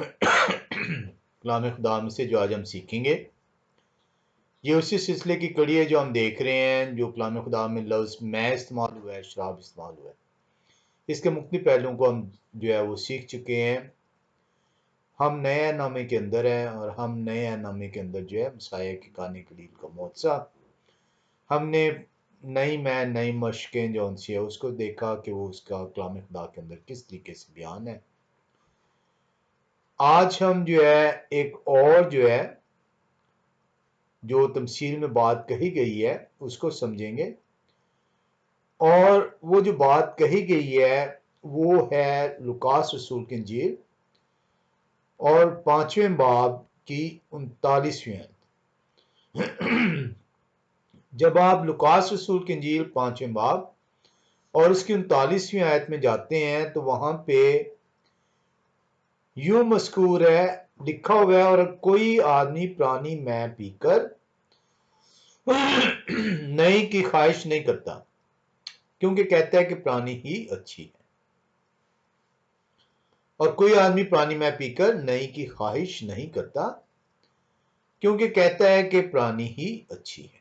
कलाम खुदा में से जो आज हम सीखेंगे, ये उसी सिलसिले की कड़ी है जो हम देख रहे हैं, जो कलाम खुदा में लफ्ज़ मैं इस्तेमाल हुआ है, शराब इस्तेमाल हुआ है। इसके मुख्तलिफ पहलुओं को हम जो है वो सीख चुके हैं। हम नए नामे के अंदर हैं और हम नए नामे के अंदर जो है मसाया की कानी कलील का मुआवजा हमने नई मशकें जो उनसी है उसको देखा कि वो उसका कलाम खुदा के अंदर किस तरीके से बयान है। आज हम जो है एक और जो है जो तमसील में बात कही गई है उसको समझेंगे, और वो जो बात कही गई है वो है लुकास रसूल की इंजील और 5वें बाब की 39वीं आयत। जब आप लुकास रसूल की इंजील 5वें बाब और उसकी 39वीं आयत में जाते हैं तो वहां पे यूं मज़कूर है, लिखा हुआ है, और कोई आदमी पुरानी मैं पीकर नई की ख्वाहिश नहीं करता, क्योंकि कहता है कि पुरानी ही अच्छी है। और कोई आदमी पुरानी मैं पीकर नई की ख्वाहिश नहीं करता, क्योंकि कहता है कि पुरानी ही अच्छी है।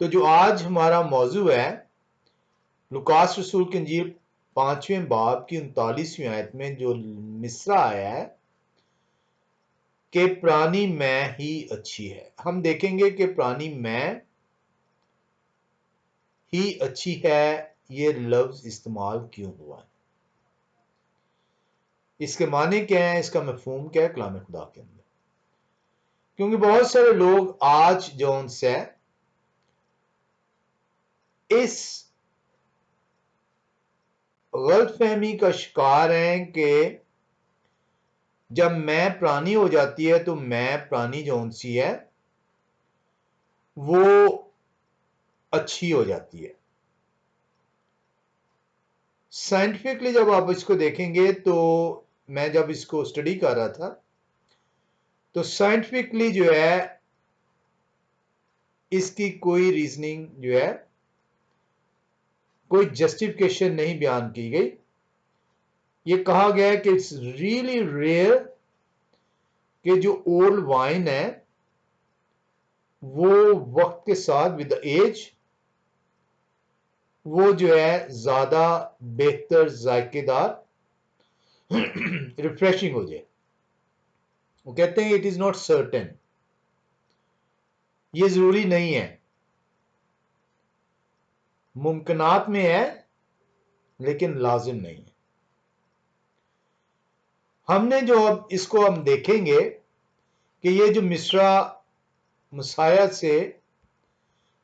तो जो आज हमारा मौजू है, लुकास रसूल की इंजील 5वें बाब की 39वीं आयत में जो मिसरा आया है कि पुरानी मैं ही अच्छी है, हम देखेंगे कि पुरानी मैं ही अच्छी है ये लफ्ज इस्तेमाल क्यों हुआ है, इसके माने क्या है, इसका मफहूम क्या है कलाम खुदा के अंदर। क्योंकि बहुत सारे लोग आज जो उनसे इस गलतफहमी का शिकार हैं कि जब मैं पुरानी हो जाती है तो मैं पुरानी जो सी है वो अच्छी हो जाती है। साइंटिफिकली जब आप इसको देखेंगे, तो मैं जब इसको स्टडी कर रहा था तो साइंटिफिकली जो है इसकी कोई रीजनिंग जो है, कोई जस्टिफिकेशन नहीं बयान की गई। ये कहा गया है कि इट्स रियली रेयर कि जो ओल्ड वाइन है वो वक्त के साथ विद एज वो जो है ज्यादा बेहतर जायकेदार रिफ्रेशिंग हो जाए। वो कहते हैं इट इज नॉट सर्टेन, ये जरूरी नहीं है, मुमकिनात में है लेकिन लाजिम नहीं है। हमने जो अब इसको हम देखेंगे कि ये जो मिसरा मसाया से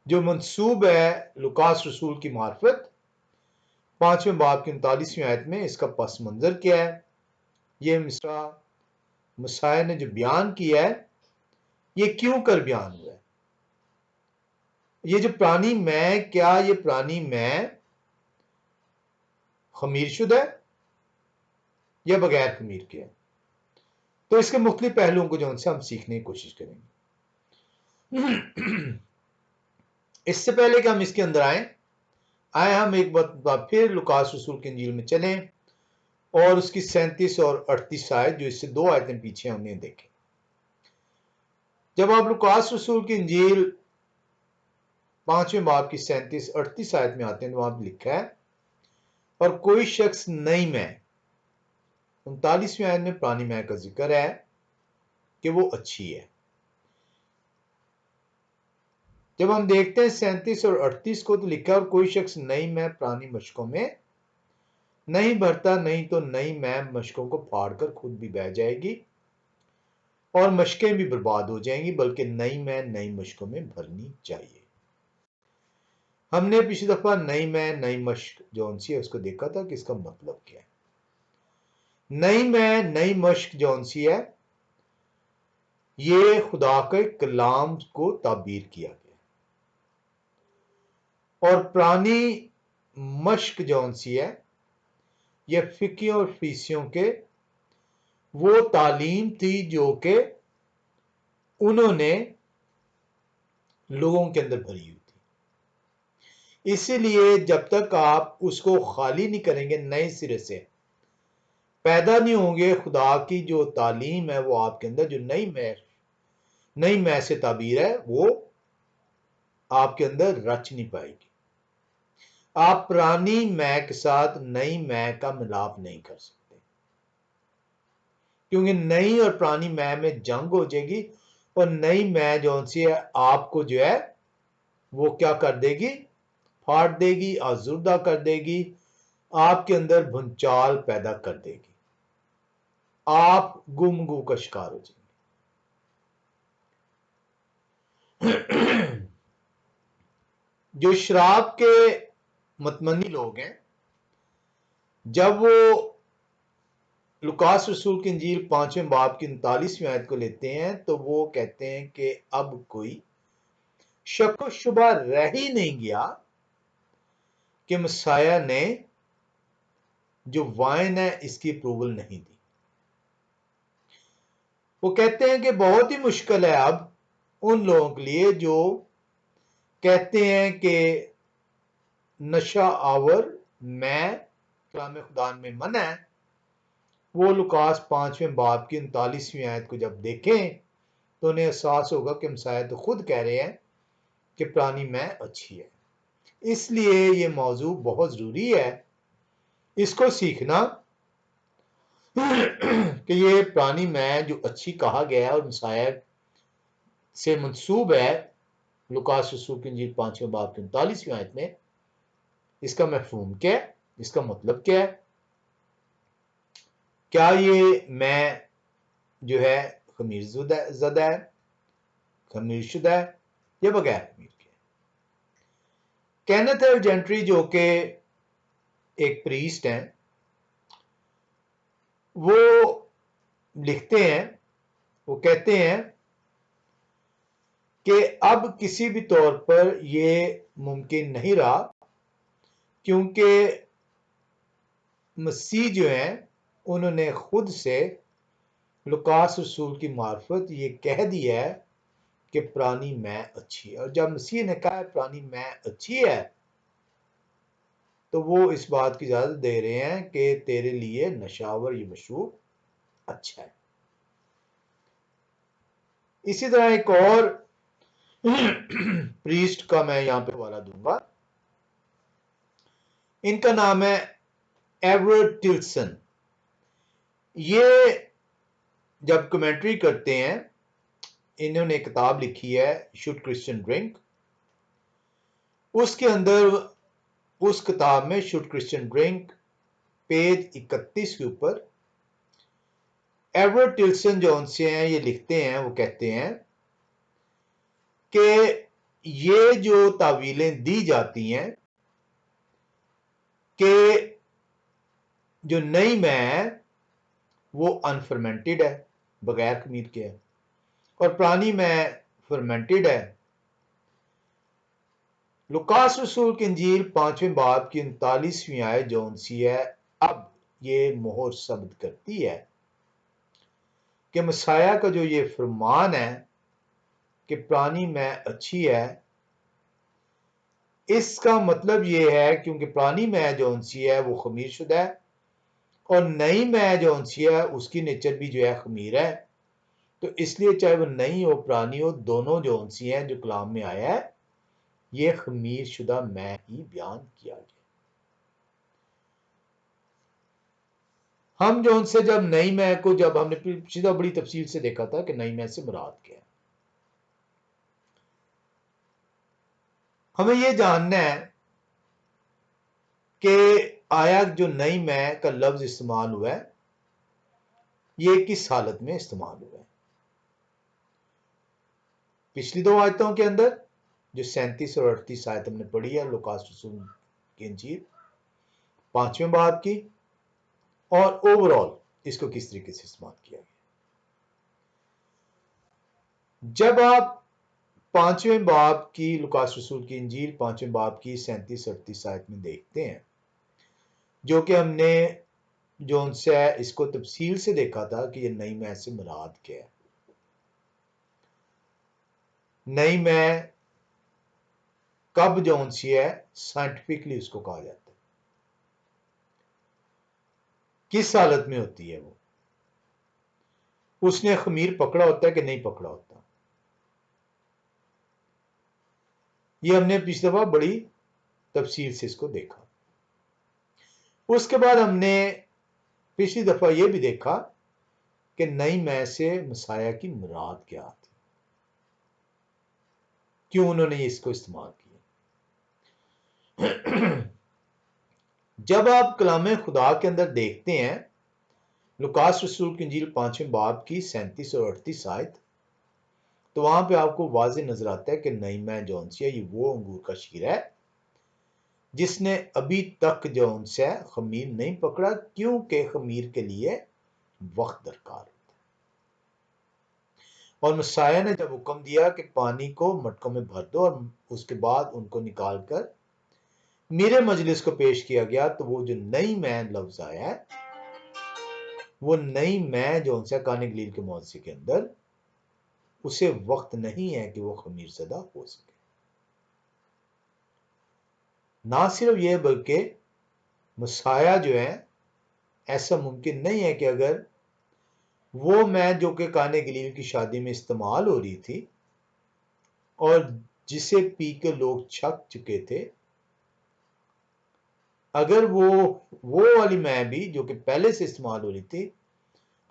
जो मंसूब है लुकास रसूल की मार्फत 5वें बाब की 39वीं आयत में, इसका पस मंजर क्या है, ये मिसरा मसाया ने जो बयान किया है ये क्यों कर बयान हुआ है। ये जो पुरानी मैं, क्या ये पुरानी मैं खमीर शुदा है या बगैर खमीर के है। तो इसके मुख्तलिफ पहलुओं को जो उनसे हम सीखने की कोशिश करेंगे। इससे पहले कि हम इसके अंदर आए हम एक बार फिर लुकास रसूल की इंजील में चलें और उसकी 37 और 38 आयत, जो इससे 2 आयतें पीछे उन्हें देखें। जब आप लुकास रसूल की इंजील 5वें बाब की 37-38 आयत में आते हैं तो वहां लिखा है, और कोई शख्स नई मैं, 39वीं आयत में पुरानी मैं का जिक्र है कि वो अच्छी है। जब हम देखते हैं 37 और 38 को, तो लिखा है और कोई शख्स नई मैं पुरानी मशकों में नहीं भरता, नहीं तो नई मैं मशकों को फाड़कर खुद भी बह जाएगी और मशकें भी बर्बाद हो जाएंगी, बल्कि नई मैं नई मशकों में भरनी चाहिए। हमने पिछली दफा नई मैं नई मश्क जो उनसी है उसको देखा था कि इसका मतलब क्या है। नई मैं नई मश्क जो उनसी है ये खुदा के कलाम को ताबीर किया गया, और पुरानी मश्क जो उनसी है ये फिकियों और फीसियों के वो तालीम थी जो कि उन्होंने लोगों के अंदर भरी हुई थी। इसीलिए जब तक आप उसको खाली नहीं करेंगे नए सिरे से पैदा नहीं होंगे, खुदा की जो तालीम है वो आपके अंदर, जो नई मैं से ताबीर है वो आपके अंदर रच नहीं पाएगी। आप पुरानी मैं के साथ नई मैं का मिलाप नहीं कर सकते, क्योंकि नई और पुरानी मैं में जंग हो जाएगी और नई मैं जो सी है आपको जो है वो क्या कर देगी, फाड़ देगी, आजुर्दा कर देगी, आपके अंदर भूचाल पैदा कर देगी, आप गुमगु का शिकार हो जाएंगे। जो शराब के मतमनी लोग हैं, जब वो लुकास रसूल की इंजील 5वें बाब की 39वीं आयत को लेते हैं तो वो कहते हैं कि अब कोई शक शुबा रह ही नहीं गया कि मसाया ने जो वाइन है इसकी अप्रूवल नहीं दी। वो कहते हैं कि बहुत ही मुश्किल है अब उन लोगों के लिए जो कहते हैं कि नशा आवर मैं कलाम खुदा में मना है, वो लुकास 5वें बाब की 39वीं आयत को जब देखें तो उन्हें एहसास होगा कि मसाया तो खुद कह रहे हैं कि पुरानी मैं अच्छी है। इसलिए ये मौजू बहुत ज़रूरी है इसको सीखना कि ये पुरानी मैं जो अच्छी कहा गया है और मसाया से मंसूब है लुकास रसूल की इंजील 5वें बाब की 39वीं आयत में, इसका मफहूम क्या है, इसका मतलब क्या है। क्या ये मैं जो है खमीर ज़दा है, खमीर शुदा है या बगैर खमीर के। केनेथ अर्जेंट्री जो कि एक प्रीस्ट हैं, वो लिखते हैं, वो कहते हैं कि अब किसी भी तौर पर यह मुमकिन नहीं रहा, क्योंकि मसीह जो हैं उन्होंने खुद से लुकास रसूल की मार्फत ये कह दिया है कि पुरानी मैं अच्छी है। और जब मसीह ने कहा है पुरानी मैं अच्छी है, तो वो इस बात की इजाजत दे रहे हैं कि तेरे लिए नशावर ये मशरूब अच्छा है। इसी तरह एक और प्रीस्ट का मैं यहां पे हवाला दूंगा, इनका नाम है एवरेट टिल्सन। ये जब कमेंट्री करते हैं, इन्होंने एक किताब लिखी है शुड क्रिश्चियन ड्रिंक, उसके अंदर उस किताब में शुड क्रिश्चियन ड्रिंक पेज 31 के ऊपर एवरेट टिल्सन जो उनसे हैं ये लिखते हैं, वो कहते हैं कि ये जो तावीलें दी जाती हैं कि जो नई मैं है वो अनफर्मेंटेड है, बगैर खमीर के है, और पुरानी मैं फर्मेंटेड है। लुकास रसूल की इंजील 5वें बाब की 39वीं आयत जो उनसी है, अब ये मोहर शब्द करती है कि मसाया का जो ये फरमान है कि पुरानी मैं अच्छी है, इसका मतलब ये है क्योंकि पुरानी मैं जो उनसी है वो खमीर शुदा है और नई मैं जो उनसी है उसकी नेचर भी जो है खमीर है, तो इसलिए चाहे वो नई हो पुरानी हो, दोनों जो उनसी हैं जो कलाम में आया है ये खमीर शुदा मैं ही बयान किया गया। हम जो उनसे जब नई मैं को जब हमने सीधा बड़ी तफसील से देखा था कि नई मैं से मुराद क्या है, हमें यह जानना है कि आया जो नई मैं का लफ्ज इस्तेमाल हुआ है ये किस हालत में इस्तेमाल हुआ है। पिछली दो आयतों के अंदर जो 37 और 38 आयत हमने पढ़ी है लुकास रसूल की इंजील 5वें बाब की, और ओवरऑल इसको किस तरीके से इस्तेमाल किया गया। जब आप 5वें बाब की लुकास रसूल की इंजील 5वें बाब की 37-38 आयत में देखते हैं, जो कि हमने जो उनसे इसको तफसील से देखा था कि ये नई मैं से मुराद क्या है। नई मैं कब जो उनसी है साइंटिफिकली उसको कहा जाता है। किस हालत में होती है वो, उसने खमीर पकड़ा होता है कि नहीं पकड़ा होता। ये हमने पिछली दफा बड़ी तफसील से इसको देखा। उसके बाद हमने पिछली दफा यह भी देखा कि नई मै से मसाया की मुराद क्या थी, क्यों उन्होंने इसको इस्तेमाल किया। जब आप कलाम खुदा के अंदर देखते हैं लुकास रसूल की इंजील 5वें बाब की 37 और 38 आयत, तो वहां पे आपको वाज़े नजर आता है कि नई मै जौन सी है ये वो अंगूर का शीरा है जिसने अभी तक जौन सा खमीर नहीं पकड़ा, क्योंकि खमीर के लिए वक्त दरकार होता है। और मसाया ने जब हुक्म दिया कि पानी को मटकों में भर दो और उसके बाद उनको निकाल कर मेरे मजलिस को पेश किया गया, तो वो जो नई मै लफ्ज आया है वो नई मै जो उनसे कान गलील के मौजूद के अंदर उसे वक्त नहीं है कि वो खमीर ज़दा हो सके। ना सिर्फ यह बल्कि मसाया जो है ऐसा मुमकिन नहीं है कि अगर वो मै जो कि कान गलील की शादी में इस्तेमाल हो रही थी और जिसे पी के लोग छक चुके थे, अगर वो वाली मै भी जो कि पहले से इस्तेमाल हो रही थी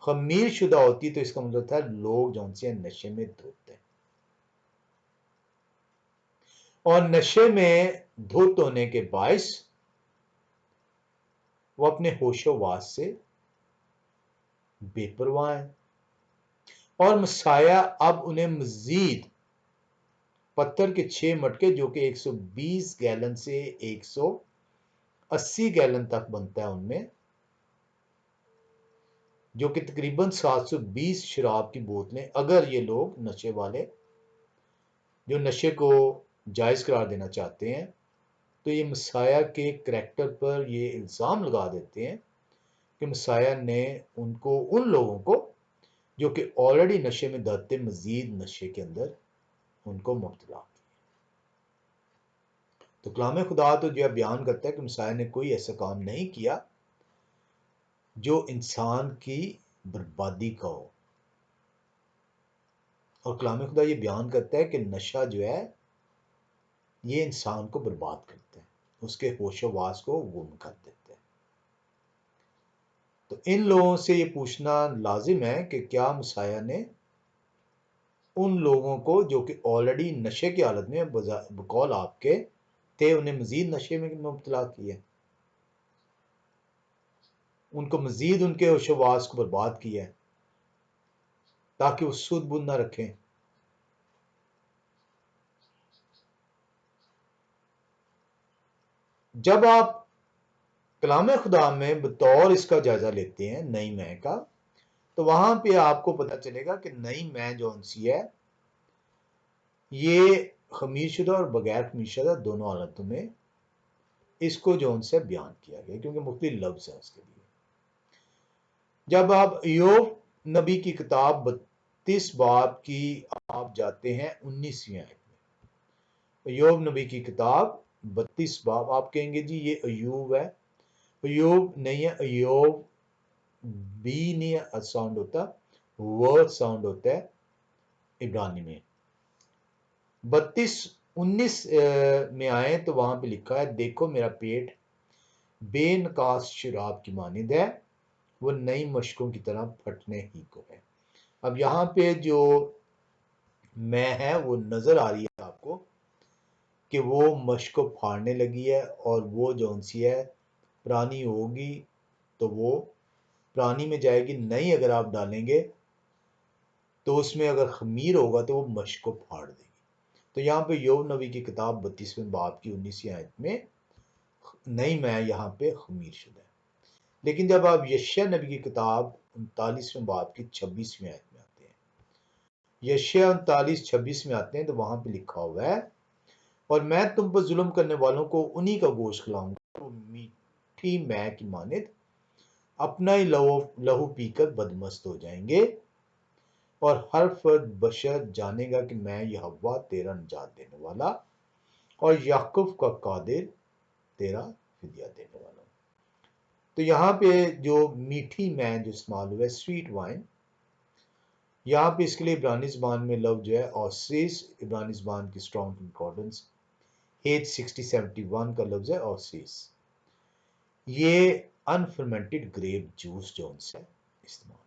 खमीर शुदा होती, तो इसका मतलब था लोग जो से नशे में धोते और नशे में धुत होने के बायस वो अपने होशोवास से बेपरवाह है। और मसाया अब उन्हें मजीद पत्थर के 6 मटके जो कि 120 गैलन से 180 गैलन तक बनता है उनमें, जो कि तकरीबन 720 शराब की बोतलें, अगर ये लोग नशे वाले जो नशे को जायज करार देना चाहते हैं तो ये मसाया के करैक्टर पर ये इल्ज़ाम लगा देते हैं कि मसाया ने उनको उन लोगों को जो कि ऑलरेडी नशे में दबते मजीद नशे के अंदर उनको मुब्तला किया। तो कलाम खुदा तो जो बयान करता है कि मसाया ने कोई ऐसा काम नहीं किया जो इंसान की बर्बादी का हो, और कलाम खुदा ये बयान करता है कि नशा जो है ये इंसान को बर्बाद करता है, उसके होशोवास को गुम कर देता है। तो इन लोगों से ये पूछना लाजिम है कि क्या मसाया ने उन लोगों को जो कि ऑलरेडी नशे की हालत में बकौल आपके थे उन्हें मजीद नशे में मुब्तला किया, उनको मजीद उनके होशोवास को बर्बाद किया है ताकि वो सुध बुध ना रखें। जब आप कलाम खुदा में बतौर इसका जायजा लेते हैं नई मै का, तो वहां पे आपको पता चलेगा कि नई मै जो सी है ये खमीर शुदा और बगैर खमीर शुदा दोनों हालतों में इसको जो से बयान किया गया, क्योंकि मुख्तलिफ लफ्ज है उसके लिए। जब आप ईयोब नबी की किताब 32 बाब की आप जाते हैं 19वीं आयत में, ईयोब नबी की किताब 32 बाब, आप कहेंगे जी ये अयूब है, अयूब नहीं है, अयूब बी नहीं साउंड होता, वर्ड साउंड होता है इब्रानी में। 32-19 में आए तो वहां पे लिखा है, देखो मेरा पेट बेनकास शराब की मानिंद है, वो नई मशकों की तरह फटने ही को है। अब यहाँ पे जो मैं है वो नजर आ रही है आपको कि वो मशक को फाड़ने लगी है, और वो जो सी है पुरानी होगी तो वो पुरानी में जाएगी, नई अगर आप डालेंगे तो उसमें अगर खमीर होगा तो वो मशक को फाड़ देगी। तो यहाँ पे ईयोब नबी की किताब 32वें बाब की 19वीं आयत में नई मैं यहाँ पे खमीर शुदा है। लेकिन जब आप यशायाह नबी की किताब 39वें बाब की 26वीं आयत में आते हैं, यशायाह 39-26 में आते हैं, तो वहां पे लिखा हुआ है, और मैं तुम पर जुल्म करने वालों को उन्हीं का गोश्त खिलाऊंगा, वो मीठी मै की मानिद अपना ही लहू पीकर बदमस्त हो जाएंगे, और हर फर्द बशर जानेगा कि मैं यहोवा तेरा निजात देने वाला और याकूब का कादिर तेरा फिदिया देने वाला हूं। तो यहाँ पे जो मीठी मैं जो इस्तेमाल हुआ है, स्वीट वाइन, यहाँ पे इसके लिए इब्रानी ज़बान में लफ्ज़ जो है ऑसिस, इब्रानी ज़बान की स्ट्रॉन्ग कंकॉर्डेंस H6071 का लफ्ज़ है ऑसिस। ये अनफर्मेंटेड ग्रेप जूस जो उनसे इस्तेमाल।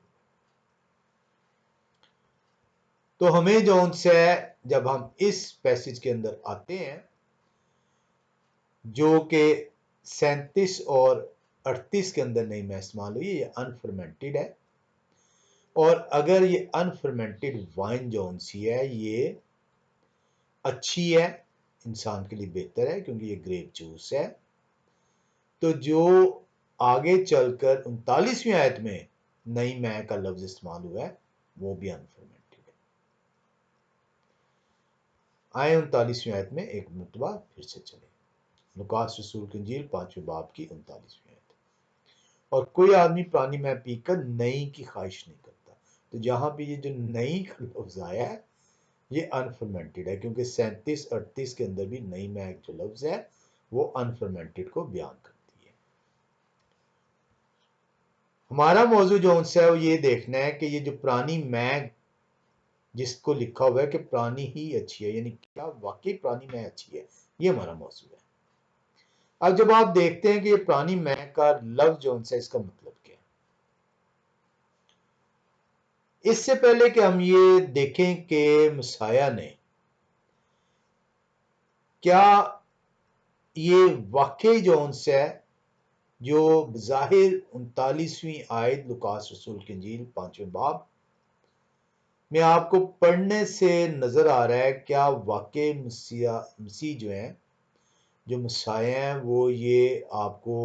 तो हमें जो उनसे जब हम इस पैसेज के अंदर आते हैं जो कि 37 और 38 के अंदर नहीं मैं इस्तेमाल हुई, ये अनफर्मेंटेड है। और अगर ये अनफर्मेंटेड वाइन जो सी है ये अच्छी है, इंसान के लिए बेहतर है क्योंकि ये ग्रेप जूस है, तो जो आगे चलकर 39वीं आयत में नई मैं का लफ्ज इस्तेमाल हुआ है वो भी अनफर्मेंटेड है। आए 39वीं आयत में एक मुतबा फिर से चले, लुकास रसूल की इंजील 5वें बाब की 39वीं आयत। और कोई आदमी पुरानी मैं पीकर नई की ख्वाहिश नहीं करता। तो जहां पे ये जो नई का लफ्ज आया है ये अनफर्मेंटेड है, क्योंकि 37-38 के अंदर भी नई मैं जो लफ्ज है वो अनफर्मेंटेड को बयान करती है। हमारा मौजू जो उनसे है वो ये देखना है कि ये जो पुरानी मैं जिसको लिखा हुआ है कि पुरानी ही अच्छी है, यानी क्या वाकई पुरानी मैं अच्छी है, ये हमारा मौजू है। अब जब आप देखते हैं कि ये पुरानी मैं का लफ्ज जो उनसे इसका मतलब क्या है, इससे पहले कि हम ये देखें कि मसाया ने क्या ये वाकई जो उनसे है जो ज़ाहिर 39वीं आयत लुकास रसूल की इंजील 5वें बाब में आपको पढ़ने से नजर आ रहा है, क्या वाकई मसीह जो है जो मसाया हैं वो ये आपको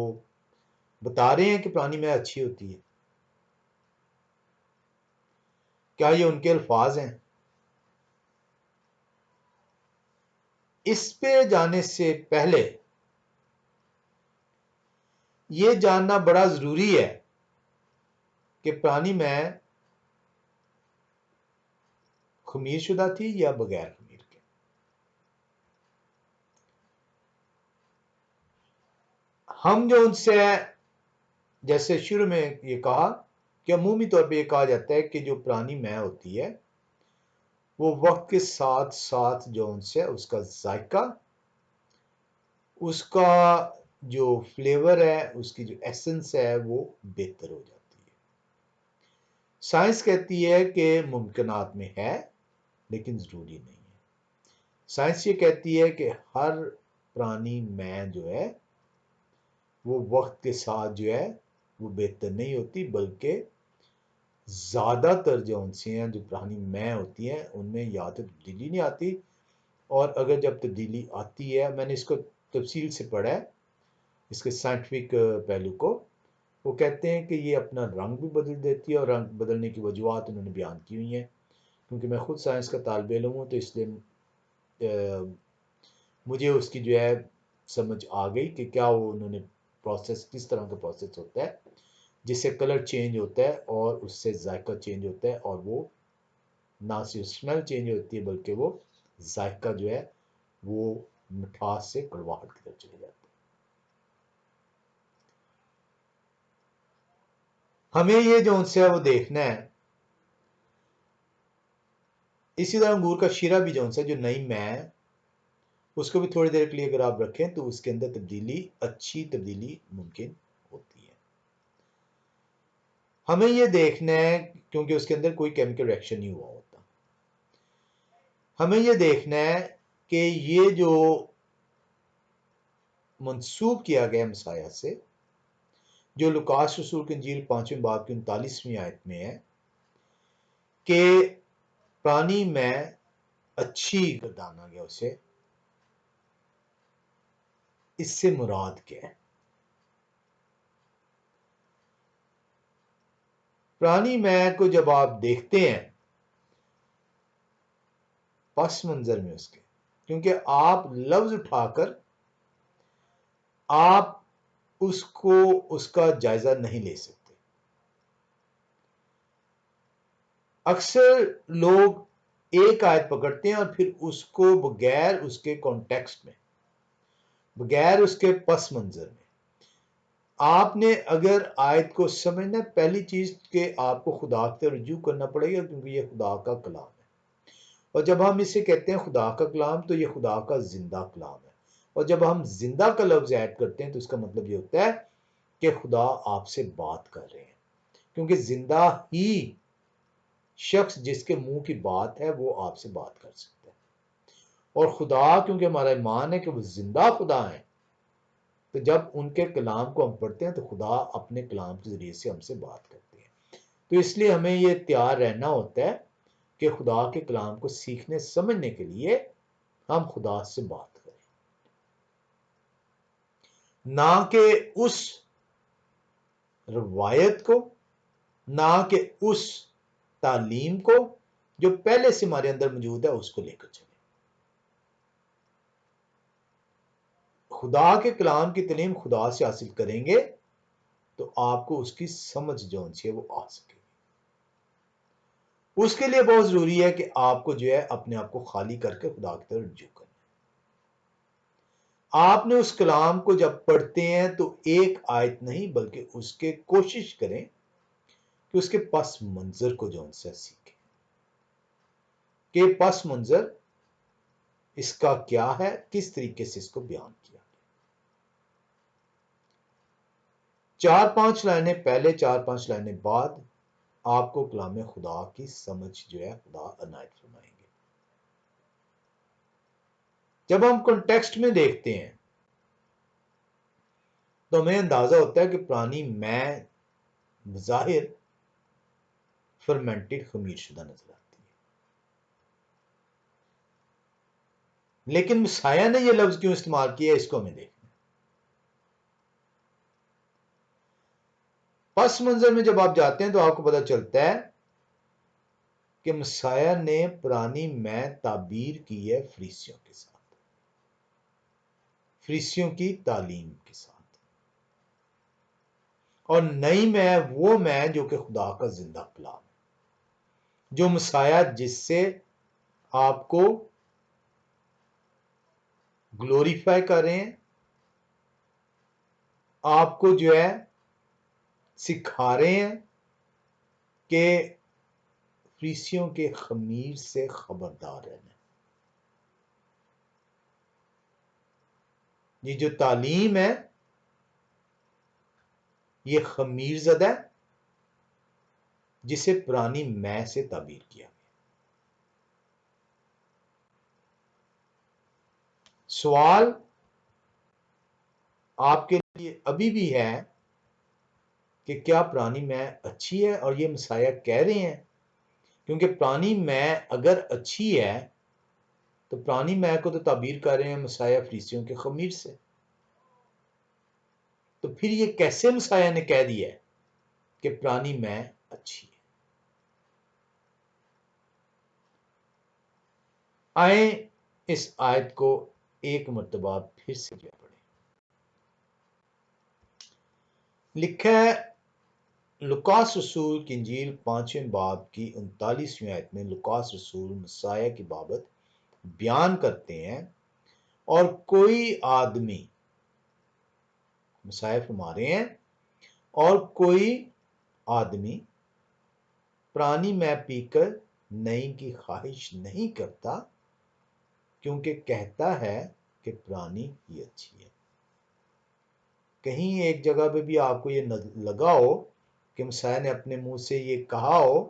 बता रहे हैं कि पुरानी मैं अच्छी होती है? क्या ये उनके अल्फाज हैं? इस पे जाने से पहले ये जानना बड़ा जरूरी है कि पुरानी मैं खमीर शुदा थी या बगैर खमीर के। हम जो उनसे जैसे शुरू में ये कहा कि अमूमी तौर पे ये कहा जाता है कि जो पुरानी मैं होती है वो वक्त के साथ साथ जो उनसे उसका जायका, उसका जो फ्लेवर है, उसकी जो एसेंस है वो बेहतर हो जाती है। साइंस कहती है कि मुमकिनात में है लेकिन जरूरी नहीं है। साइंस ये कहती है कि हर पुरानी मैं जो है वो वक्त के साथ जो है वो बेहतर नहीं होती, बल्कि ज़्यादातर जो उनसे हैं जो पुरानी मैं होती हैं उनमें या तो तब्दीली नहीं आती, और अगर जब तब्दीली आती है, मैंने इसको तफसील से पढ़ा है इसके साइंटिफिक पहलू को, वो कहते हैं कि ये अपना रंग भी बदल देती है और रंग बदलने की वजूहत उन्होंने बयान की हुई हैं। क्योंकि मैं खुद साइंस का तालिब इल्म हूँ तो इसलिए मुझे उसकी जो है समझ आ गई कि क्या वो उन्होंने प्रोसेस किस तरह का प्रोसेस होता है जिससे कलर चेंज होता है और उससे जायका चेंज होता है, और वो ना सिर्फ स्मेल चेंज होती है बल्कि वो जायका जो है वो मिठास से कड़वाहट की तरफ चले जाता है। हमें ये जो उनसे है वो देखना है। इसी तरह अंगूर का शीरा भी जो जो नई मैं उसको भी थोड़ी देर के लिए अगर आप रखें तो उसके अंदर तब्दीली, अच्छी तब्दीली मुमकिन होती है। हमें ये देखना है क्योंकि उसके अंदर कोई केमिकल रिएक्शन नहीं हुआ होता। हमें ये देखना है कि ये जो मंसूब किया गया मसाया से, जो लुकास रसूल की इंजील 5वें बाब की 39वीं आयत में है कि पुरानी मैं अच्छी गर्दाना गया उसे, इससे मुराद क्या है? पुरानी मैं को जब आप देखते हैं पस मंजर में उसके, क्योंकि आप लफ्ज उठाकर आप उसको उसका जायजा नहीं ले सकते। अक्सर लोग एक आयत पकड़ते हैं और फिर उसको बगैर उसके कॉन्टेक्स्ट में, बगैर उसके पस मंजर में आपने अगर आयत को समझना, पहली चीज के आपको खुदा से रुजू करना पड़ेगा, क्योंकि ये खुदा का कलाम है। और जब हम इसे कहते हैं खुदा का कलाम, तो ये खुदा का जिंदा कलाम है। और जब हम जिंदा का लफ्ज ऐड करते हैं तो इसका मतलब ये होता है कि खुदा आपसे बात कर रहे हैं, क्योंकि जिंदा ही शख्स जिसके मुंह की बात है वो आपसे बात कर सकता है। और खुदा, क्योंकि हमारा ईमान है कि वो जिंदा खुदा है, तो जब उनके कलाम को हम पढ़ते हैं तो खुदा अपने कलाम के जरिए से हमसे बात करते हैं। तो इसलिए हमें ये तैयार रहना होता है कि खुदा के कलाम को सीखने समझने के लिए हम खुदा से बात करें, ना कि उस रवायत को, ना कि उस तालीम को जो पहले से हमारे अंदर मौजूद है उसको लेकर चले। खुदा के कलाम की तालीम खुदा से हासिल करेंगे तो आपको उसकी समझ जो है वो आ सकेगी। उसके लिए बहुत जरूरी है कि आपको जो है अपने आप को खाली करके खुदा की तरफ रुजू करना। आपने उस कलाम को जब पढ़ते हैं तो एक आयत नहीं बल्कि उसके कोशिश करें कि उसके पस मंजर को जो उनसे सीखें कि पस मंजर इसका क्या है, किस तरीके से इसको बयान किया। 4-5 लाइनें पहले, 4-5 लाइनें बाद आपको कलाम खुदा की समझ जो है खुदा अनायत फरमाएंगे। जब हम कॉन्टेक्स्ट में देखते हैं तो हमें अंदाजा होता है कि पुरानी मैं ज़ाहिर फर्मेंटेड खमीर शुदा नजर आती है, लेकिन मसाया ने यह लफ्ज क्यों इस्तेमाल किया इसको हमें देखना। पस मंजर में जब आप जाते हैं तो आपको पता चलता है कि मसाया ने पुरानी मैं ताबीर की है फरीसियों के साथ, फरीसियों की तालीम के साथ, और नई मैं वो मैं जो कि खुदा का जिंदा कलाम है, जो मसाया जिससे आपको ग्लोरीफाई कर रहे हैं, आपको जो है सिखा रहे हैं कि फरीसियों के खमीर से खबरदार रहना। ये जो तालीम है ये खमीर ज़दा है जिसे पुरानी मैं से ताबीर किया गया। सवाल आपके लिए अभी भी है कि क्या पुरानी मैं अच्छी है, और ये मसाया कह रहे हैं, क्योंकि पुरानी मैं अगर अच्छी है तो पुरानी मैं को तो ताबीर कर रहे हैं मसाया फरीसियों के खमीर से, तो फिर ये कैसे मसाया ने कह दिया है कि पुरानी मैं अच्छी है। आए इस आयत को एक मर्तबा फिर से पढ़ें। लिखा है लुकास रसूल की इंजील 5वें बाब की 39वीं आयत में लुकास रसूल मसाया की बाबत बयान करते हैं, और कोई आदमी, मसाया फरमा रहे हैं, और कोई आदमी पुरानी मैं पीकर नई की ख्वाहिश नहीं करता, क्योंकि कहता है कि पुरानी ही अच्छी है। कहीं एक जगह पे भी आपको ये लगा हो कि मसाया ने अपने मुंह से ये कहा हो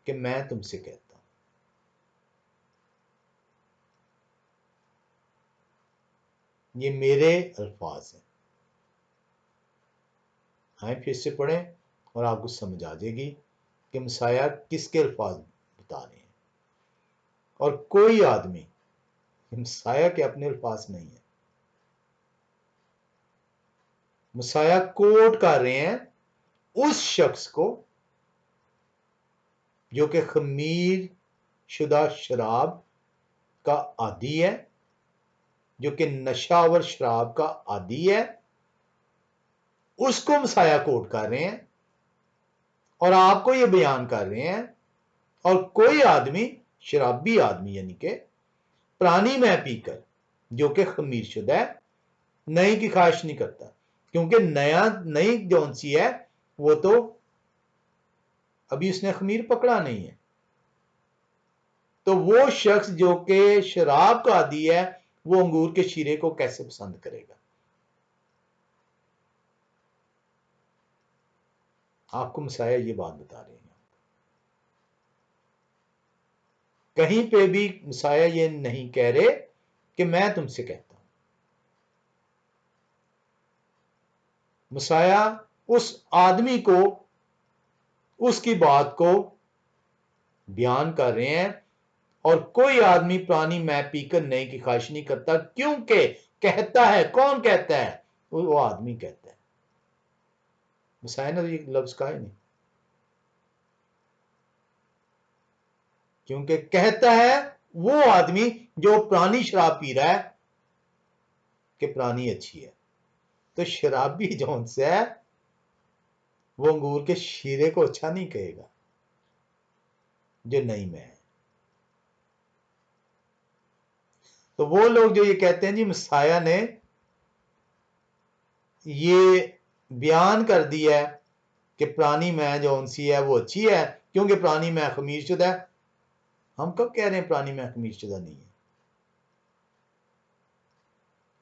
कि मैं तुमसे कहता हूं। ये मेरे अल्फाज हैं। हाँ, फिर से पढ़ें और आपको समझ आ जाएगी कि मसाया किसके अल्फाज बता रहे हैं। और कोई आदमी, मसाया के अपने अल्फाज नहीं है, मसाया कोट कर रहे हैं उस शख्स को जो कि खमीर शुदा शराब का आदी है, जो कि नशावर शराब का आदी है, उसको मसाया कोट कर रहे हैं और आपको ये बयान कर रहे हैं। और कोई आदमी, शराबी आदमी यानी कि पुरानी मैं पीकर जो कि खमीर शुदा है, नई की ख्वाहिश नहीं करता, क्योंकि नई जौन सी है वो तो अभी उसने खमीर पकड़ा नहीं है। तो वो शख्स जो कि शराब का आदी है वो अंगूर के शीरे को कैसे पसंद करेगा? आपको मसाया ये बात बता रहे हैं। कहीं पे भी मसाया ये नहीं कह रहे कि मैं तुमसे कहता हूं। मसाया उस आदमी को उसकी बात को बयान कर रहे हैं, और कोई आदमी पुरानी मैं पीकर नई की ख्वाहिश नहीं करता, क्योंकि कहता है, कौन कहता है? वो आदमी कहता है। मसाया ने तो ये लफ्ज कहा ही नहीं, क्योंकि कहता है वो आदमी जो पुरानी शराब पी रहा है कि पुरानी अच्छी है। तो शराबी जौन से है वो अंगूर के शीरे को अच्छा नहीं कहेगा जो नई में है। तो वो लोग जो ये कहते हैं जी मसाया ने ये बयान कर दिया है कि पुरानी मैं जौन सी है वो अच्छी है क्योंकि पुरानी मैं खमीरशुदा है। हम कब कह रहे हैं पुरानी मैं खमीरशुदा नहीं है?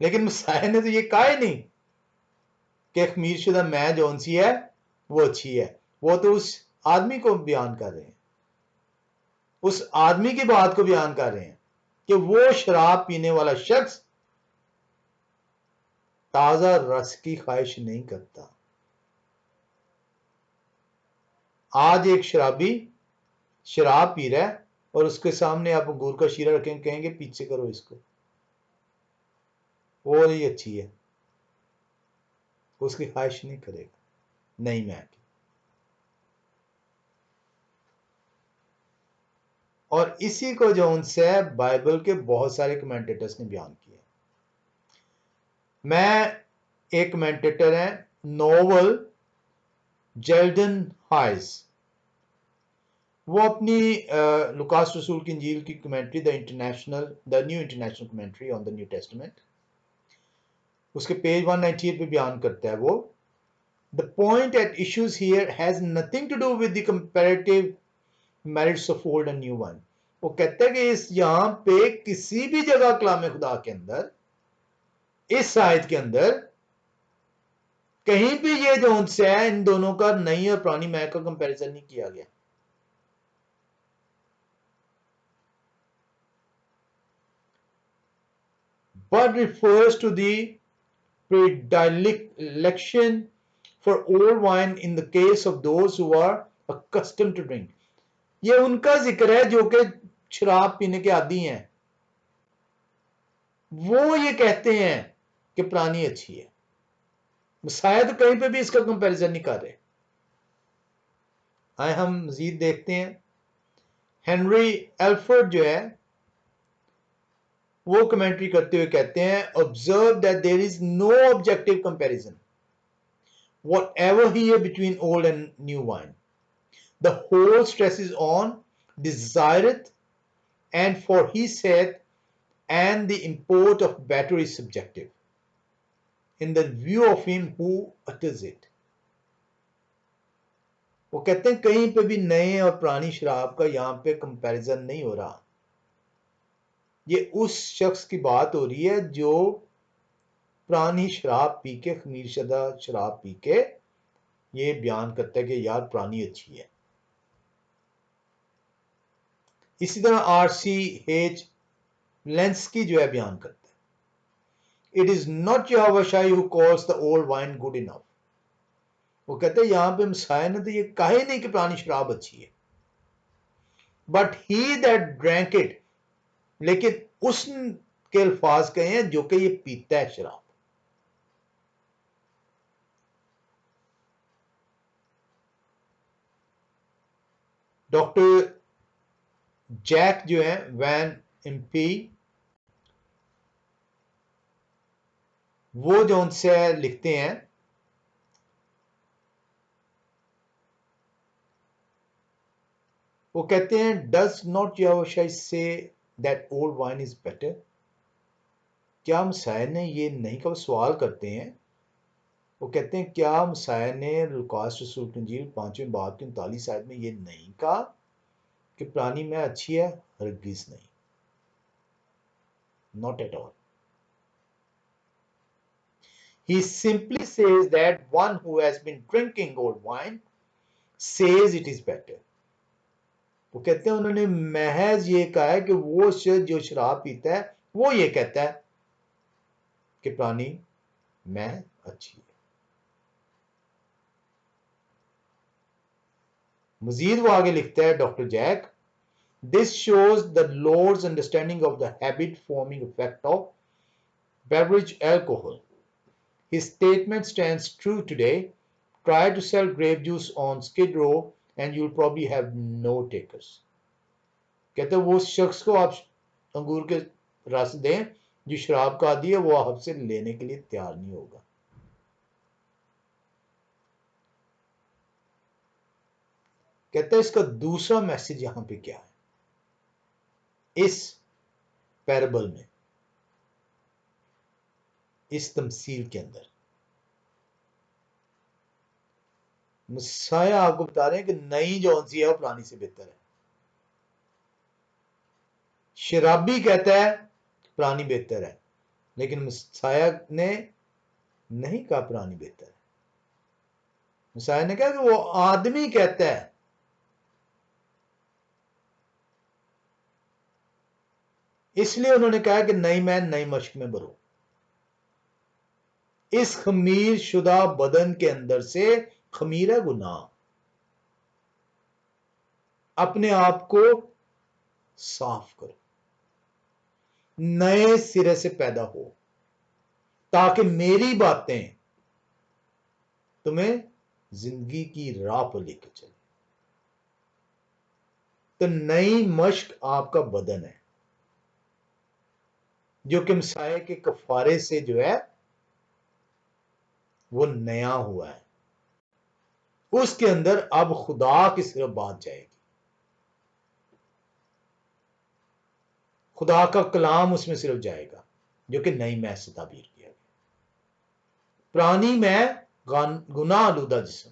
लेकिन मसाया ने तो ये कहा ही नहीं कि खमीरशुदा मैं जौन सी है वो अच्छी है। वो तो उस आदमी को बयान कर रहे हैं, उस आदमी की बात को बयान कर रहे हैं कि वो शराब पीने वाला शख्स ताजा रस की ख्वाहिश नहीं करता। आज एक शराबी शराब पी रहा है और उसके सामने आप अंगूर का शीरा रखेंगे, कहेंगे पीछे करो इसको, वो ही अच्छी है, उसकी ख्वाहिश नहीं करेगा नहीं मैं की। और इसी को जो उनसे बाइबल के बहुत सारे कमेंटेटर्स ने बयान किया। मैं एक कमेंटेटर है नोवल जेल्डन हाइस, वो अपनी लुकास रसूल की इंजील की commentary the new international commentary on the new testament, उसके पेज 198 पे बयान करता है वो, the point at issues here has nothing to do with the comparative merits of old and new wine. वो कहता है कि इस यहां पे किसी भी जगह कलाम खुदा के अंदर, इस आयत के अंदर कहीं भी ये जो उनसे है इन दोनों का नई और पुरानी मैं का कंपैरिजन नहीं किया गया। but refers to the predilection for old wine in the case of those who are accustomed to drink। ये उनका जिक्र है जो कि शराब पीने के आदी हैं, वो ये कहते हैं कि पुरानी अच्छी है। शायद कहीं पे भी इसका कंपैरिजन नहीं कर रहे। आए हम मजीद देखते हैं। हेनरी एल्फर्ड जो है वो कमेंट्री करते हुए कहते हैं, observe that there is no objective comparison whatever here between old and new wine. The whole stress is on desireth, and for he saith, and the import of better is subjective in the view of him who utters it। वो कहते हैं कहीं पे भी नए और पुरानी शराब का यहां पे कंपैरिजन नहीं हो रहा। ये उस शख्स की बात हो रही है जो पुरानी शराब पी के, खमीरशदा शराब पी के ये बयान करता है कि यार पुरानी अच्छी है। इसी तरह आरसी एच लेंस्की जो है बयान करता है, it is not Jehovah shahi who calls the old wine good enough. वो कहते हैं यहां पे मसाया ने तो ये कहा ही नहीं कि पुरानी शराब अच्छी है, but he that drank it, लेकिन उसके अल्फाज कहे हैं जो कि ये पीता है शराब। डॉक्टर जैक जो है वैन एमपी, वो जो उनसे लिखते हैं, वो कहते हैं does not Jehovah say that old wine is better. क्या मसाया ने ये नहीं, का सवाल करते हैं, वो कहते हैं क्या मसाया ने लुकास रसूल की इंजील 5वें बाब की 39 आयत में ये नहीं कहा कि पुरानी मैं अच्छी है? हरगिज नहीं, not at all. He simply says that one who has been drinking old wine says it is better. वो कहते हैं उन्होंने महज ये कहा है कि वो शख्स जो शराब पीता है वो ये कहता है कि पुरानी मैं अच्छी है. मजीद वो आगे लिखता है doctor Jack, this shows the lord's understanding of the habit forming effect of beverage alcohol. His statement stands true today. Try to sell grape juice on Skid Row and you'll probably have no takers. कहते हैं वो शख्स को आप अंगूर के रस दें जो शराब का आदी है, वो आपसे लेने के लिए तैयार नहीं होगा. कहते हैं इसका दूसरा मैसेज यहां पे क्या है इस पैराबल में, इस तमसील के अंदर. मसाया आपको बता रहे हैं कि नई जौन सी है वो पुरानी से बेहतर है. शराबी कहता है पुरानी बेहतर है, लेकिन मसाया ने नहीं कहा पुरानी बेहतर है. मसाया ने कहा कि वो आदमी कहता है. इसलिए उन्होंने कहा कि नई मैं नई मश्क में भरो. इस खमीर शुदा बदन के अंदर से खमीर है गुनाह. अपने आप को साफ करो, नए सिरे से पैदा हो, ताकि मेरी बातें तुम्हें जिंदगी की राह पर लेकर चले. तो नई मश्क आपका बदन है जो कि मसाए के कफारे से जो है वो नया हुआ है. उसके अंदर अब खुदा की सिर्फ बात जाएगी, खुदा का कलाम उसमें सिर्फ जाएगा जो कि नई मैं से ताबीर किया गया. पुरानी मैं गुनाह आलूदा जिस्म,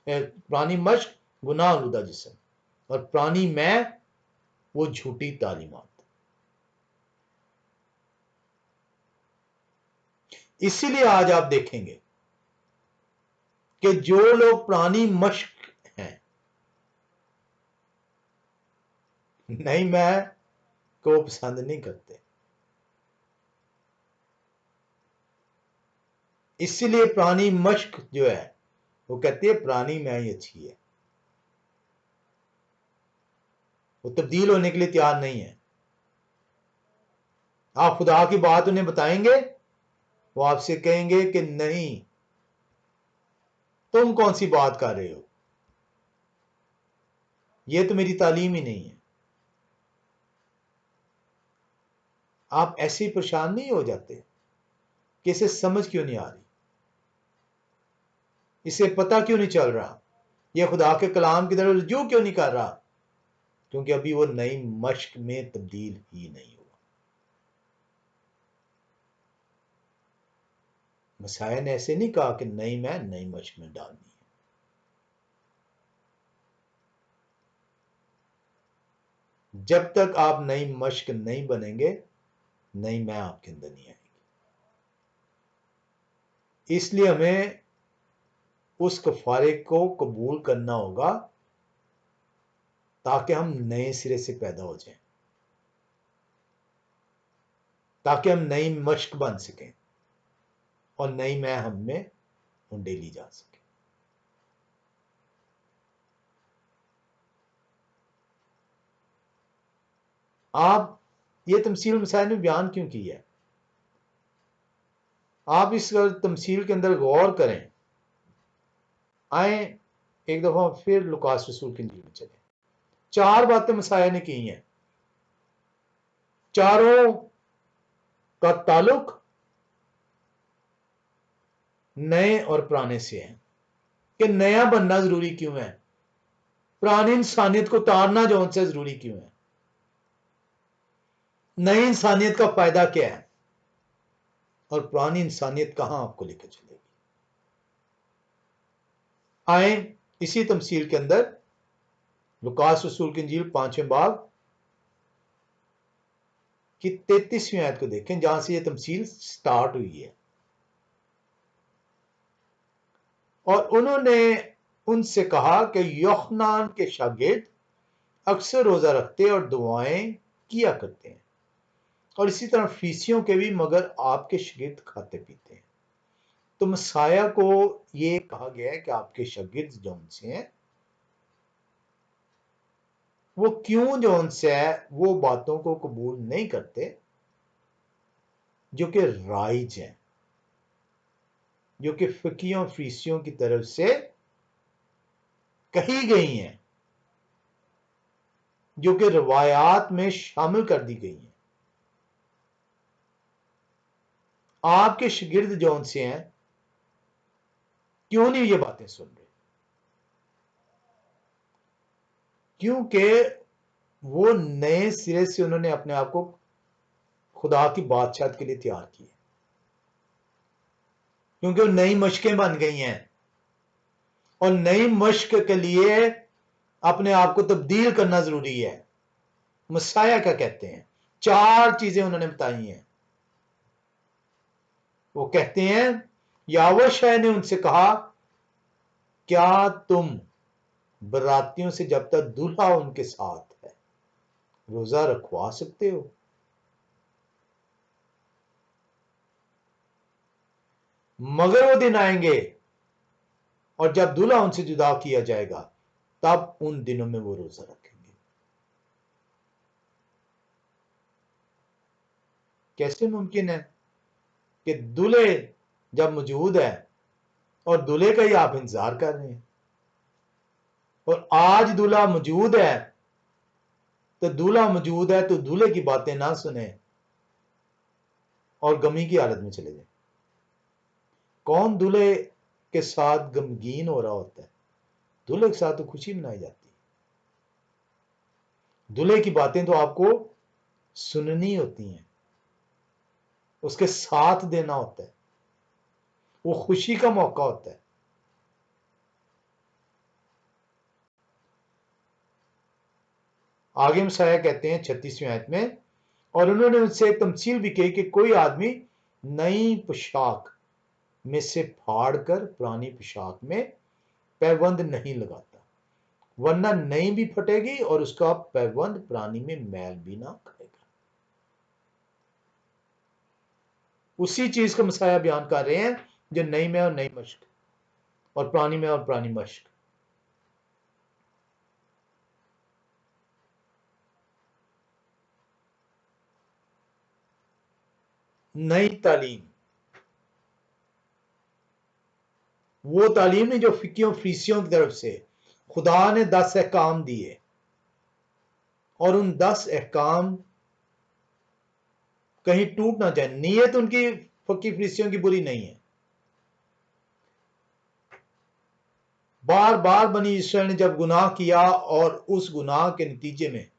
पुरानी मश्क गुनाह आलूदा जिस्म, और पुरानी मैं वो झूठी तालीमात. इसीलिए आज आप देखेंगे कि जो लोग पुरानी मश्क हैं, नई मैं को पसंद नहीं करते. इसीलिए पुरानी मश्क जो है वो कहती है पुरानी मैं ही अच्छी है. वो तब्दील होने के लिए तैयार नहीं है. आप खुदा की बात उन्हें बताएंगे, वो आपसे कहेंगे कि नहीं, तुम कौन सी बात कर रहे हो, ये तो मेरी तालीम ही नहीं है. आप ऐसे ही परेशान नहीं हो जाते कि इसे समझ क्यों नहीं आ रही, इसे पता क्यों नहीं चल रहा, यह खुदा के कलाम की तरफ रुजू क्यों नहीं कर रहा? क्योंकि अभी वो नई मश्क में तब्दील ही नहीं हुआ. मसाया ने ऐसे नहीं कहा कि नई मैं नई मश्क में डालनी है. जब तक आप नई मश्क नहीं बनेंगे, नई मैं आपके अंदर नहीं आएगी. इसलिए हमें उस कफारे को कबूल करना होगा ताकि हम नए सिरे से पैदा हो जाएं, ताकि हम नई मश्क बन सकें और नई मैं हम में उंडेली जा सके. आप ये तमसील मसाइल में बयान क्यों की है? आप इस तमसील के अंदर गौर करें. आए एक दफा फिर लुकास रसूल की इंजील में चले. 4 बातें मसाया ने की हैं, चारों का ताल्लुक नए और पुराने से है. कि नया बनना जरूरी क्यों है, पुरानी इंसानियत को तारना जो उनसे जरूरी क्यों है, नई इंसानियत का फायदा क्या है, और पुरानी इंसानियत कहां आपको लेकर चलेगी. आए इसी तमसील के अंदर लुकास रसूल की इंजील 5वें बाब की 33वीं आयत को देखें, जहां से यह तमसील स्टार्ट हुई है। और उन्होंने उनसे कहा कि यूहन्ना के शागिर्द अक्सर रोजा रखते और दुआएं किया करते हैं, और इसी तरह फरीसियों के भी, मगर आपके शागिर्द खाते पीते हैं। तो मसाया को यह कहा गया है कि आपके शागिर्द जो उनसे हैं वो क्यों जो उनसे है वो बातों को कबूल नहीं करते जो कि राइज हैं, जो कि फकीयों फरीसियों की तरफ से कही गई हैं, जो कि रवायात में शामिल कर दी गई हैं। आपके शागिर्द जो उनसे हैं क्यों नहीं ये बातें सुन रहे? क्योंकि वो नए सिरे से उन्होंने अपने आप को खुदा की बादशाहत के लिए तैयार किया, क्योंकि वो नई मशकें बन गई हैं, और नई मश्क के लिए अपने आप को तब्दील करना जरूरी है। मसाया क्या कहते हैं? 4 चीजें उन्होंने बताई हैं। वो कहते हैं, यावा शाह ने उनसे कहा, क्या तुम बरातियों से जब तक दूल्हा उनके साथ है रोजा रखवा सकते हो? मगर वो दिन आएंगे और जब दूल्हा उनसे जुदा किया जाएगा, तब उन दिनों में वो रोजा रखेंगे। कैसे मुमकिन है कि दूल्हे जब मौजूद है और दूल्हे का ही आप इंतजार कर रहे हैं, और आज दूल्हा मौजूद है, तो दूल्हा मौजूद है तो दूल्हे की बातें ना सुने और गमी की हालत में चले जाए। कौन दूल्हे के साथ गमगीन हो रहा होता है? दूल्हे के साथ तो खुशी मनाई जाती है। दूल्हे की बातें तो आपको सुननी होती हैं, उसके साथ देना होता है, वो खुशी का मौका होता है। आगे मसाया कहते हैं 36वीं आयत में, और उन्होंने उनसे एक तमसील भी कही कि कोई आदमी नई पोशाक में से फाड़ कर पुरानी पोशाक में पैबंद नहीं लगाता, वरना नई भी फटेगी और उसका पैबंद पुरानी में मैल भी ना खाएगा। उसी चीज का मसाया बयान कर रहे हैं जो नई में और नई मश्क, और पुरानी में और पुरानी मश्क। नई तालीम वो तालीम नहीं जो फिकियों फरीसियों की तरफ से खुदा ने 10 अहकाम दिए, और उन 10 अहकाम कहीं टूट ना जाए। नीयत उनकी फकी फरीसियों की बुरी नहीं है। बार बार बनी इसराइल ने जब गुनाह किया और उस गुनाह के नतीजे में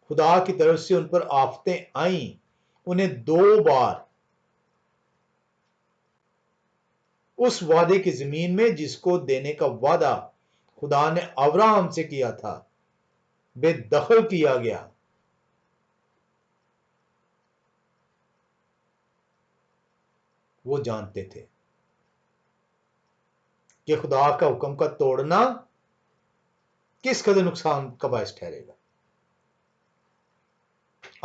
खुदा की तरफ से उन पर आफतें आई, उन्हें 2 बार उस वादे की जमीन में जिसको देने का वादा खुदा ने अब्राहम से किया था बेदखल किया गया। वो जानते थे कि खुदा का हुक्म का तोड़ना किस कदर नुकसान का बायस ठहरेगा।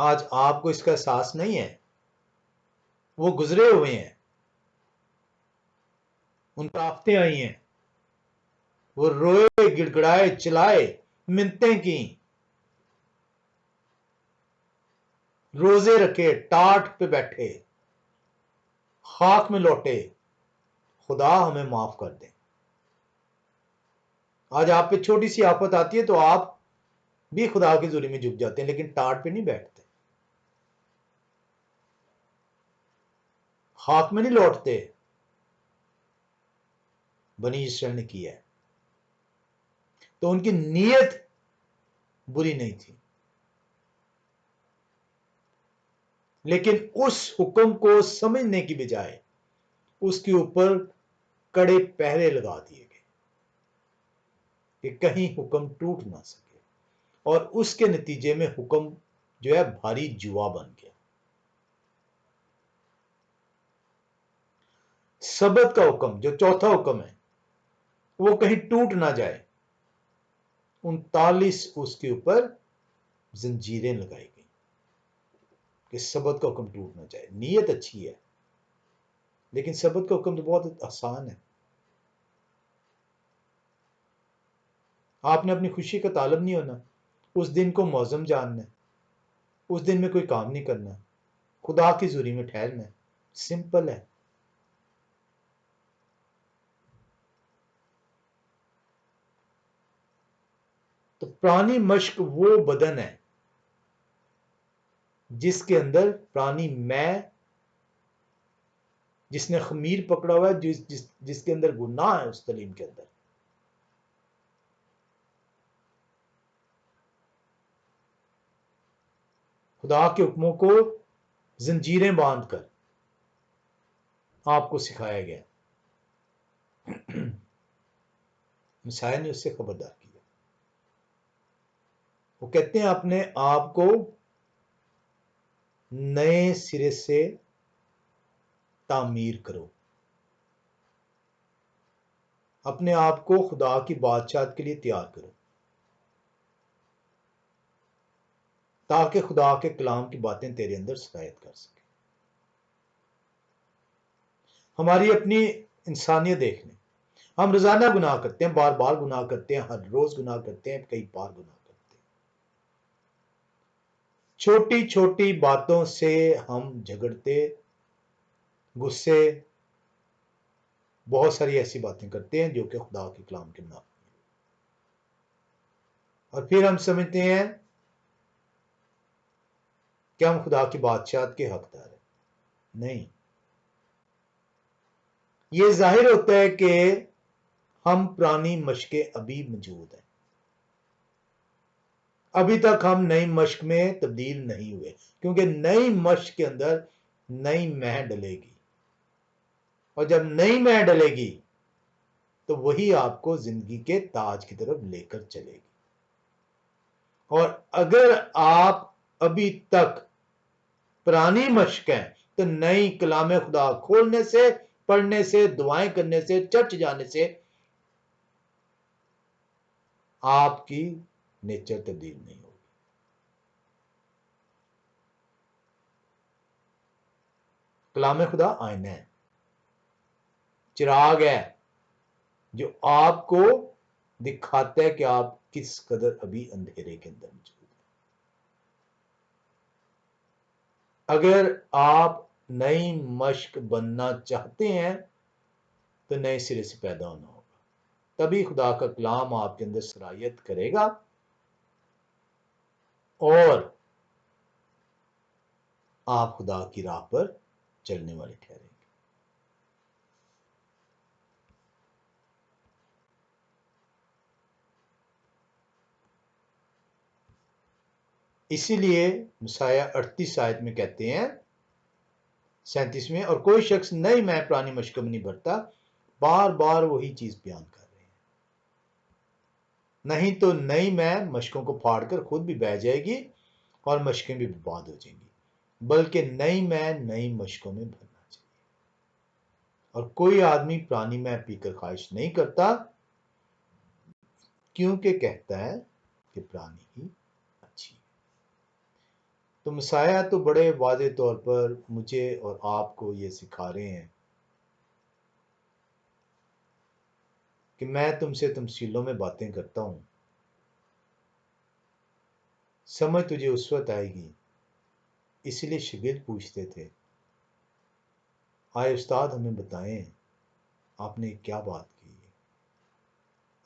आज आपको इसका एहसास नहीं है। वो गुजरे हुए हैं, उन पर आफतें आई हैं, वो रोए गिड़गड़ाए चिल्लाए मिन्नतें की, रोजे रखे, टाट पे बैठे, खाक में लौटे, खुदा हमें माफ कर दे। आज आप पे छोटी सी आफत आती है तो आप भी खुदा की जुरी में झुक जाते हैं, लेकिन टाट पे नहीं बैठते, खाक में नहीं लौटते। बनी इसराइल ने किया है, तो उनकी नीयत बुरी नहीं थी, लेकिन उस हुक्म को समझने की बजाय उसके ऊपर कड़े पहरे लगा दिए गए। कि कहीं हुक्म टूट ना सके, और उसके नतीजे में हुक्म जो है भारी जुआ बन गया। सबत का हुक्म जो चौथा हुक्म है वो कहीं टूट ना जाए, 39 उसके ऊपर जंजीरें लगाई गई कि सबत का हुक्म टूट ना जाए। नीयत अच्छी है, लेकिन सबत का हुक्म तो बहुत आसान है। आपने अपनी खुशी का तालब नहीं होना, उस दिन को मौजम जानना है, उस दिन में कोई काम नहीं करना, खुदा की जुरी में ठहरना है। सिंपल है। तो पुरानी मश्क वो बदन है जिसके अंदर पुरानी मैं, जिसने खमीर पकड़ा हुआ है, जिसके अंदर गुनाह है, उस तलीम के अंदर खुदा के हुक्मों को जंजीरें बांधकर आपको सिखाया गया। मसाया ने उससे खबरदार किया। वो कहते हैं अपने आप को नए सिरे से तामीर करो, अपने आप को खुदा की बादशाहत के लिए तैयार करो, ताकि खुदा के कलाम की बातें तेरे अंदर सरायत कर सके। हमारी अपनी इंसानियत देख लें, हम रोजाना गुनाह करते हैं, बार बार गुनाह करते हैं, हर रोज गुनाह करते हैं, कई बार गुनाह करते हैं। छोटी छोटी बातों से हम झगड़ते, गुस्से, बहुत सारी ऐसी बातें करते हैं जो कि खुदा के कलाम के मुनाफिक, और फिर हम समझते हैं कि हम खुदा की बादशाहत के हकदार हैं। नहीं, ये जाहिर होता है कि हम पुरानी मशकें अभी मौजूद हैं, अभी तक हम नई मश्क में तब्दील नहीं हुए, क्योंकि नई मश्क के अंदर नई मैह डलेगी, और जब नई मैह डलेगी तो वही आपको जिंदगी के ताज की तरफ लेकर चलेगी। और अगर आप अभी तक पुरानी मश्क हैं, तो नई कलाम खुदा खोलने से, पढ़ने से, दुआएं करने से, चर्च जाने से आपकी नेचर तब्दील नहीं होगी। कलाम खुदा आईना है, चिराग है, जो आपको दिखाता है कि आप किस कदर अभी अंधेरे के अंदर मौजूद हैं। अगर आप नई मश्क बनना चाहते हैं तो नए सिरे से पैदा होना होगा, तभी खुदा का कलाम आपके अंदर सरायत करेगा और आप खुदा की राह पर चलने वाले ठहरेंगे। इसीलिए मुसाया 38 आयत में कहते हैं 37 में, और कोई शख्स नई मैं पुरानी मशक में नहीं भरता, बार बार वही चीज बयान कर रहे हैं, नहीं तो नई मैं मशकों को फाड़कर खुद भी बह जाएगी और मशकें भी बर्बाद हो जाएंगी, बल्कि नई मैं नई मशकों में भरना चाहिए। और कोई आदमी पुरानी मैं पीकर ख्वाहिश नहीं करता, क्योंकि कहता है कि पुरानी ही अच्छी है। तो मसाया तो बड़े वाज़ेह तौर पर मुझे और आपको ये सिखा रहे हैं कि मैं तुमसे तमसीलों में बातें करता हूं, समझ तुझे उस वक्त आएगी। इसलिए शागिर्द पूछते थे, आए उस्ताद हमें बताएं आपने क्या बात की है।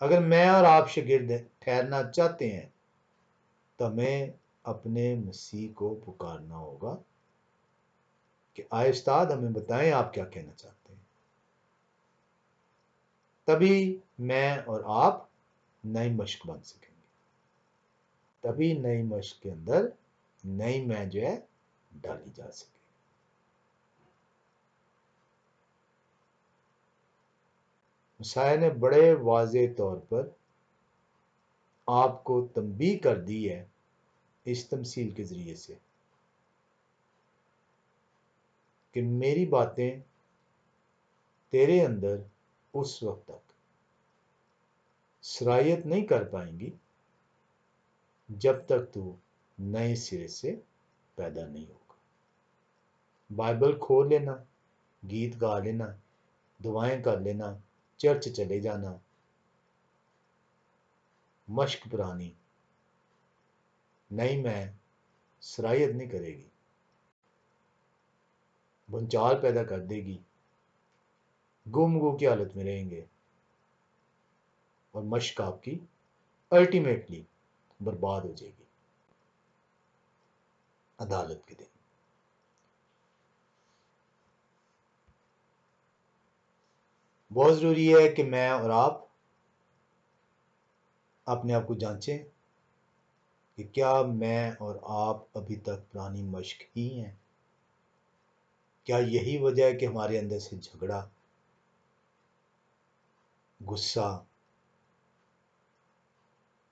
अगर मैं और आप शागिर्द ठहरना चाहते हैं तो हमें अपने मसीह को पुकारना होगा कि आए उस्ताद हमें बताएं आप क्या कहना चाहते हैं। तभी मैं और आप नई मश्क बन सकेंगे, तभी नई मश्क के अंदर नई मैं जो है डाली जा सके। मसाया ने बड़े वाज़ेह तौर पर आपको तंबीह कर दी है इस तमसील के ज़रिए से कि मेरी बातें तेरे अंदर उस वक्त तक सरायत नहीं कर पाएंगी जब तक तू नए सिरे से पैदा नहीं होगा। बाइबल खोल लेना, गीत गा लेना, दुआएं कर लेना, चर्च चले जाना, मश्क पुरानी नई में सरायत नहीं करेगी, भूचाल पैदा कर देगी, गुमगु की हालत में रहेंगे और मश्क आपकी अल्टीमेटली बर्बाद हो जाएगी अदालत के दिन। बहुत ज़रूरी है कि मैं और आप अपने आप को जांचें कि क्या मैं और आप अभी तक पुरानी मश्क ही हैं। क्या यही वजह है कि हमारे अंदर से झगड़ा, गुस्सा,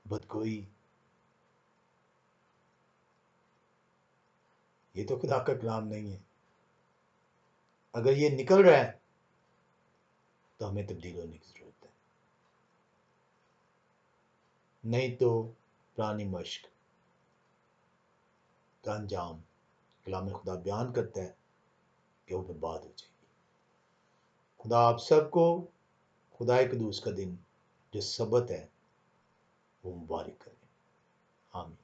बदगोई, ये तो खुदा का कलाम नहीं है। अगर ये निकल रहा है तो हमें तब्दील होने की ज़रूरत है, नहीं तो पुरानी मश्क का अंजाम कलाम खुदा बयान करता है कि वो बर्बाद हो जाएगी। खुदा आप सबको खुदा कदूस का दिन जो सबत है वो मुबारक करे। आमीन।